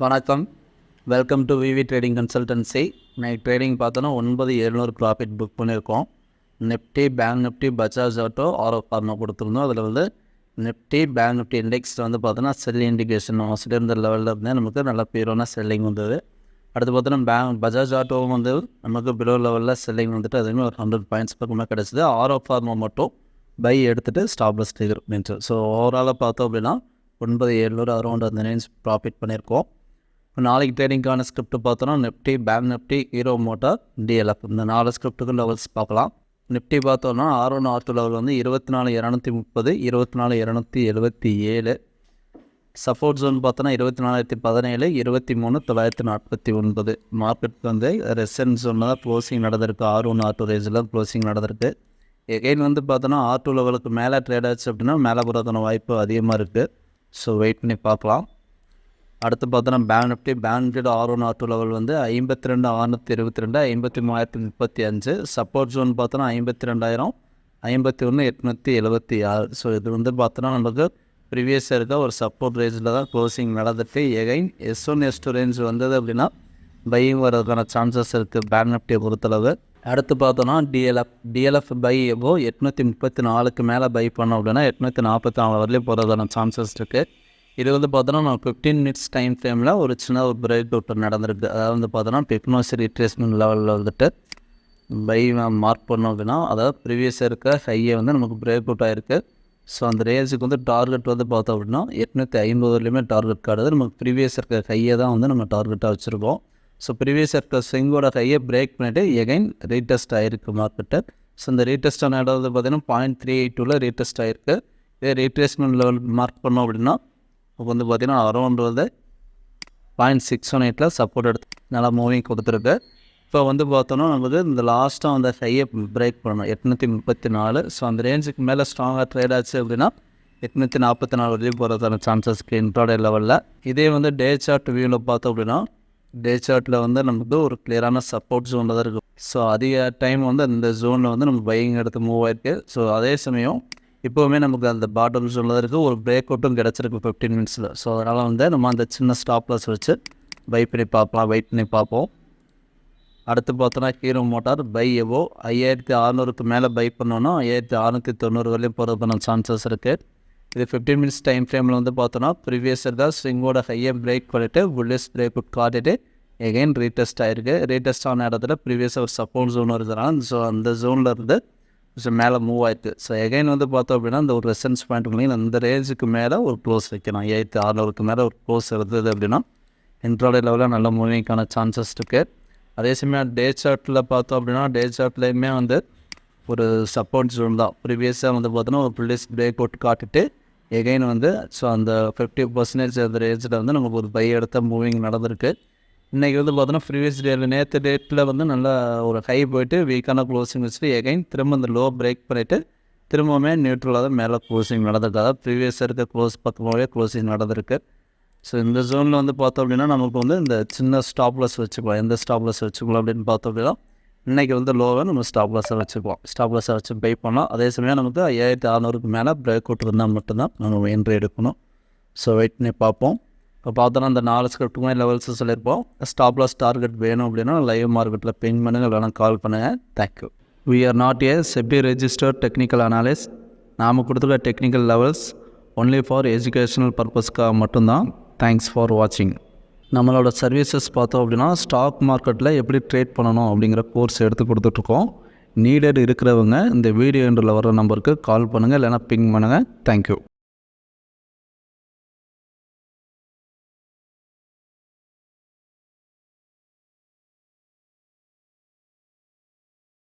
வணக்கம். Welcome to VV trading consultancy. இன்னைக்கு trading பார்த்தோன்னா 9700 ப்ராஃபிட் புக் பண்ணியிருக்கோம். Nifty, bank Nifty, Bajaj auto, Auro pharma கொடுத்துருந்தோம். அதில் வந்து நிஃப்டி, பேங்க் நிஃப்டி இண்டெக்ஸில் வந்து பார்த்தோன்னா செல் இண்டிகேஷன் மோஸ்ட்லி இருந்த லெவலில் இருந்தே நமக்கு நல்ல பீரோனா செல்லிங் வந்தது. அடுத்து பார்த்தோன்னா பஜாஜ் ஆட்டோவும் வந்து நமக்கு பிலோ லெவலில் செல்லிங் வந்துட்டு அதுவுமே ஒரு 100 பாயிண்ட்ஸ் பக்கமாக கிடச்சிது. ஆரோ ஃபார்மா மட்டும் பை எடுத்துகிட்டு ஸ்டாப்லெஸ் ட்ரிகர் பண்ணிச்சு. ஸோ ஓவராலாக பார்த்தோம் அப்படின்னா 9700 அரௌண்ட் அந்த ரேஞ்ச் ப்ராஃபிட் பண்ணியிருக்கோம். இப்போ நாளைக்கு ட்ரேடிங்கான ஸ்கிரிப்ட் பார்த்தோன்னா Nifty, bank Nifty, hero motor, DLF இந்த 4 ஸ்கிரிப்ட்டுக்கு லெவல்ஸ் பார்க்கலாம். நிஃப்டி பார்த்தோன்னா R1 R2 லெவல் வந்து 24230, 24277. சப்போர்ட் ஜோன் பார்த்தோன்னா 24017, 23949. மார்க்கெட் வந்து ரெசன் ஜோனில் தான் க்ளோசிங் நடந்திருக்கு. R1 R2 ரேஞ்சில் க்ளோசிங் நடந்திருக்கு. எகைன் வந்து பார்த்தோன்னா R2 லெவலுக்கு மேலே ட்ரேட் ஆச்சு அப்படின்னா மேலே போகிறதுக்கான வாய்ப்பு அதிகமாக இருக்குது. ஸோ வெயிட் பண்ணி பார்க்கலாம். அடுத்து பார்த்தோன்னா bank Nifty R1 R2 level வந்து 52622, 53035. சப்போர்ட் ஜோன் பார்த்தோன்னா 52000, 51876. ஸோ இது வந்து பார்த்தோன்னா நமக்கு ப்ரீவியஸாக இருக்க ஒரு சப்போர்ட் ரேஞ்சில் தான் க்ளோசிங் நடந்துட்டு எகைன் S1 S2 ரேஞ்ச் வந்தது அப்படின்னா பையிங் வர்றதுக்கான சான்சஸ் இருக்குது பேங்க் நிஃப்டியை பொறுத்தளவு. அடுத்து பார்த்தோன்னா டிஎல்எஃப் பை எவ்வளோ 834க்கு மேலே பை பண்ணோம் அப்படின்னா 844 வரலையும் போகிறதுக்கான சான்சஸ் இருக்குது. இது வந்து பார்த்தோன்னா நான் 15 மினிட்ஸ் டைம் ஃப்ரேமில் ஒரு சின்ன ஒரு பிரேக் அவுட் நடந்திருக்கு. அதாவது வந்து பார்த்தோன்னா டெக்னாலஜி ரிட்ரேஸ்மெண்ட் லெவலில் வந்துட்டு பை மார்க் பண்ணோம் அப்படின்னா அதாவது ப்ரீவியஸாக இருக்க ஹையை வந்து நமக்கு பிரேக் அவுட் ஆகிருக்கு. ஸோ அந்த ரேஞ்சுக்கு வந்து டார்கெட் வந்து பார்த்தோம் அப்படின்னா 850 வரலையுமே டார்கெட் கார்டு நமக்கு ப்ரீவியஸ் இருக்க ஹையை தான் வந்து நம்ம டார்கெட்டாக வச்சுருக்கோம். ஸோ ப்ரீவியஸ் இருக்க ஸ்விங்கோட ஹையை பிரேக் பண்ணிவிட்டு எகைன் ரீடெஸ்ட் ஆகிருக்கு மார்க்கெட்டு. ஸோ இந்த ரீடெஸ்டான இடம் வந்து பார்த்தீங்கன்னா 0.382 ரீடெஸ்ட் ஆகிருக்கு. இதே ரீட்ரேஸ்மெண்ட் லெவல் மார்க் பண்ணோம் அப்படின்னா இப்போ வந்து பார்த்திங்கன்னா அரௌண்ட் வந்து 0.618 சப்போர்ட் எடுத்து நல்லா மூவிங் கொடுத்துருக்கு. இப்போ வந்து பார்த்தோன்னா நமக்கு இந்த லாஸ்ட்டாக அந்த ஹையை பிரேக் பண்ணணும் 834. ஸோ அந்த ரேஞ்சுக்கு மேலே ஸ்ட்ராங்காக ட்ரேட் ஆச்சு அப்படின்னா 844 வரையும் போகிறதுக்கான சான்சஸ்க்கு இன்ட்ராடே லெவலில். இதே வந்து டே சார்ட் வியூவில் பார்த்தோம் அப்படின்னா டே சார்ட்டில் வந்து நமக்கு ஒரு கிளியரான சப்போர்ட் ஜோனில் தான் இருக்குது. ஸோ அதிக டைம் வந்து அந்த ஜோனில் வந்து நம்ம பையிங் எடுத்து மூவ் ஆகிருக்கு. ஸோ அதே சமயம் இப்போவுமே நமக்கு அந்த பாட்டம் ஜோனில் இருக்குது ஒரு பிரேக் அவுட்டும் கிடச்சிருக்கு 15 மினிட்ஸில். ஸோ அதனால் வந்து நம்ம அந்த சின்ன ஸ்டாப்லஸ் வச்சு பை பண்ணி பார்க்கலாம், வெயிட் பண்ணி பார்ப்போம். அடுத்து பார்த்தோன்னா ஹீரோ மோட்டார் பை எவோ 5600க்கு மேலே பை பண்ணோன்னா 5690 வரையும் போகிறதுக்கான சான்சஸ் இருக்குது. இது 15 மினிட்ஸ் டைம் ஃப்ரேமில் வந்து பார்த்தோன்னா ப்ரீவியஸ் தான் ஸ்விங்கோட ஹையை பிரேக் பண்ணிவிட்டு புல்லிஸ் பிரேக் அவுட் காட்டிட்டு எகைன் ரீடெஸ்ட் ஆகிருக்கு. ரீடெஸ்ட் ஆன இடத்துல ப்ரீவியஸாக ஒரு சப்போர்ட் ஜோன் இருக்கிறாங்க. ஸோ அந்த ஜோனில் இருந்து மேலே மூவ் ஆயிருக்கு. ஸோ எகைன் வந்து பார்த்தோம் அப்படின்னா இந்த ஒரு ரெசன்ஸ் பாயிண்ட்டுக்குள்ளேயும் அந்த ரேஞ்சுக்கு மேலே ஒரு க்ளோஸ் வைக்கணும். 5600க்கு மேலே ஒரு க்ளோஸ் இருந்தது அப்படின்னா இன்ட்ராடே லெவலில் நல்ல மூவிங்கான சான்சஸ் இருக்குது. அதே சமயம் டே சார்ட்டில் பார்த்தோம் அப்படின்னா டே சார்ட்லேயுமே வந்து ஒரு சப்போர்ட் ஜோன் தான். ப்ரீவியஸாக வந்து பார்த்தோன்னா ஒரு புல்லிஸ் பிரேக் அவுட் காட்டிட்டு எகைன் வந்து ஸோ அந்த 50% அந்த ரேஞ்சில் வந்து நமக்கு ஒரு பை எடுத்த மூவிங் நடந்திருக்கு. இன்றைக்கி வந்து பார்த்தோன்னா ப்ரீவியஸ் டேயில் நேற்று டேட்டில் வந்து நல்லா ஒரு ஹை போய்ட்டு வீக்கான க்ளோசிங் வச்சுட்டு எகைன் திரும்ப அந்த லோ பிரேக் பண்ணிவிட்டு திரும்பவுமே நியூட்ரலாக தான் மேலே க்ளோசிங் நடந்திருக்கு. அதாவது ப்ரீவியஸாக இருக்க க்ளோஸ் பக்கமாகவே க்ளோசிங் நடந்திருக்கு. ஸோ இந்த ஜோனில் வந்து பார்த்தோம் அப்படின்னா நமக்கு வந்து இந்த சின்ன ஸ்டாப்லஸ் வச்சுக்கலாம். எந்த ஸ்டாப்லஸ் வச்சுக்கலாம் அப்படின்னு பார்த்தோம் அப்படின்னா இன்றைக்கி வந்து லோவை நம்ம ஸ்டாப்லஸாக வச்சுக்கலாம். ஸ்டாப்லஸாக வச்சு பை பண்ணலாம். அதே சமயம் நமக்கு 5600க்கு மேலே பிரேக் அவுட் இருந்தால் மட்டும்தான் நம்ம என்ட்ரி எடுக்கணும். ஸோ வெயிட் பண்ணி பார்ப்போம். இப்போ பார்த்தோன்னா அந்த 4 ஸ்கிரிப்ட்டுமே லெவல்ஸ் சொல்லியிருப்போம். ஸ்டாப்லாஸ் டார்கெட் வேணும் அப்படின்னா லைவ் மார்க்கெட்டில் பிங் பண்ணுங்கள், இல்லைனா கால் பண்ணுங்கள். Thank you. We are not a SEBI registered technical analyst. நாம் கொடுத்துருக்க technical levels only for educational பர்பஸ்க்காக மட்டும்தான். தேங்க்ஸ் ஃபார் வாட்சிங். நம்மளோட சர்வீசஸ் பார்த்தோம் அப்படின்னா ஸ்டாக் மார்க்கெட்டில் எப்படி ட்ரேட் பண்ணணும் அப்படிங்கிற கோர்ஸ் எடுத்து கொடுத்துட்ருக்கோம். நீடட் இருக்கிறவங்க இந்த வீடியோ எண்டில் வர நம்பருக்கு கால் பண்ணுங்கள், இல்லைனா பிங் பண்ணுங்கள். தேங்க்யூ.